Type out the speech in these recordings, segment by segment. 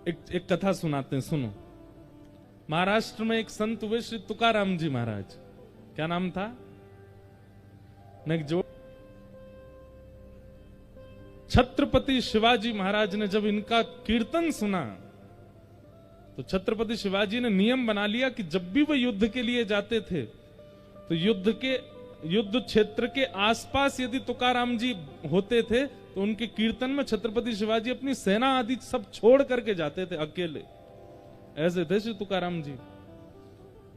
एक कथा सुनाते हैं, सुनो। महाराष्ट्र में एक संत हुए श्री तुकाराम जी महाराज। क्या नाम था? जो छत्रपति शिवाजी महाराज ने जब इनका कीर्तन सुना तो छत्रपति शिवाजी ने नियम बना लिया कि जब भी वो युद्ध के लिए जाते थे तो युद्ध क्षेत्र के आसपास यदि तुकाराम जी होते थे तो उनके कीर्तन में छत्रपति शिवाजी अपनी सेना आदि सब छोड़ करके जाते थे अकेले। ऐसे थे श्री तुकाराम जी।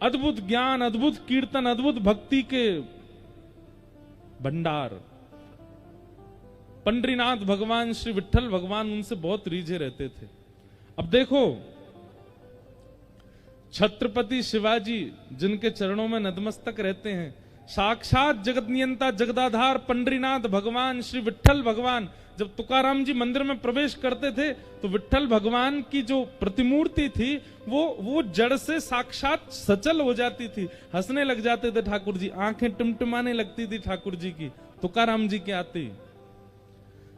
अद्भुत ज्ञान, अद्भुत कीर्तन, अद्भुत भक्ति के भंडार। पंडरीनाथ भगवान, श्री विठ्ठल भगवान उनसे बहुत रीझे रहते थे। अब देखो, छत्रपति शिवाजी जिनके चरणों में नतमस्तक रहते हैं, साक्षात जगत नियंता जगदाधार पंडरीनाथ भगवान श्री विठ्ठल भगवान जब तुकाराम जी मंदिर में प्रवेश करते थे तो विठ्ठल भगवान की जो प्रतिमूर्ति थी वो जड़ से साक्षात सचल हो जाती थी। हंसने लग जाते थे ठाकुर जी, आंखें टिमटिमाने लगती थी ठाकुर जी की तुकाराम जी के आते।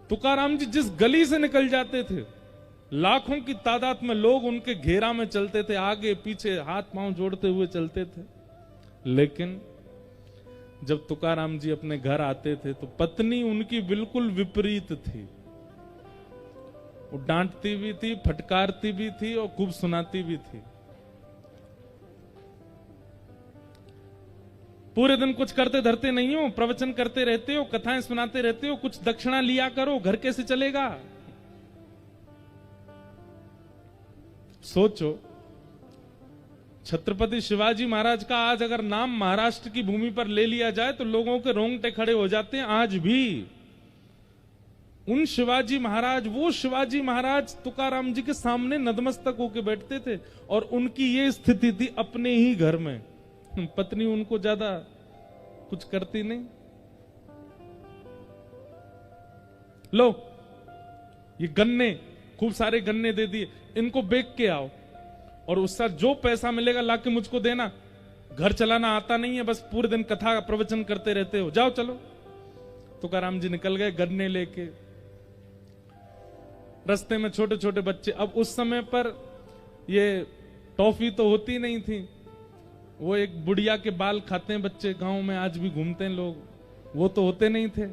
तुकाराम जी जिस गली से निकल जाते थे लाखों की तादाद में लोग उनके घेरा में चलते थे, आगे पीछे हाथ पांव जोड़ते हुए चलते थे। लेकिन जब तुकाराम जी अपने घर आते थे तो पत्नी उनकी बिल्कुल विपरीत थी। वो डांटती भी थी, फटकारती भी थी और खूब सुनाती भी थी। पूरे दिन कुछ करते धरते नहीं हो, प्रवचन करते रहते हो, कथाएं सुनाते रहते हो, कुछ दक्षिणा लिया करो, घर कैसे चलेगा? सोचो, छत्रपति शिवाजी महाराज का आज अगर नाम महाराष्ट्र की भूमि पर ले लिया जाए तो लोगों के रोंगटे खड़े हो जाते हैं। आज भी उन शिवाजी महाराज, वो शिवाजी महाराज तुकाराम जी के सामने नतमस्तक होकर बैठते थे और उनकी ये स्थिति थी अपने ही घर में। पत्नी उनको ज्यादा कुछ करती नहीं। लो, ये गन्ने, खूब सारे गन्ने दे दिए, इनको बेच के आओ और उसका जो पैसा मिलेगा लाके मुझको देना। घर चलाना आता नहीं है, बस पूरे दिन कथा प्रवचन करते रहते हो, जाओ चलो। तुकाराम जी निकल गए गन्ने लेके। रास्ते में छोटे छोटे बच्चे, अब उस समय पर ये टॉफी तो होती नहीं थी, वो एक बुढ़िया के बाल खाते हैं बच्चे, गांव में आज भी घूमते हैं लोग, वो तो होते नहीं थे।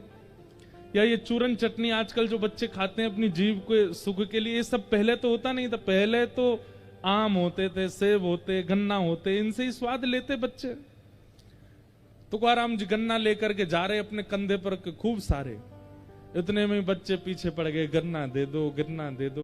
या ये चूरन चटनी आजकल जो बच्चे खाते हैं अपनी जीभ के सुख के लिए, ये सब पहले तो होता नहीं था। पहले तो आम होते थे, सेब होते, गन्ना होते, इनसे ही स्वाद लेते बच्चे। तुकाराम जी गन्ना लेकर के जा रहे अपने कंधे पर, खूब सारे। इतने में बच्चे पीछे पड़ गए, गन्ना दे दो, गन्ना दे दो।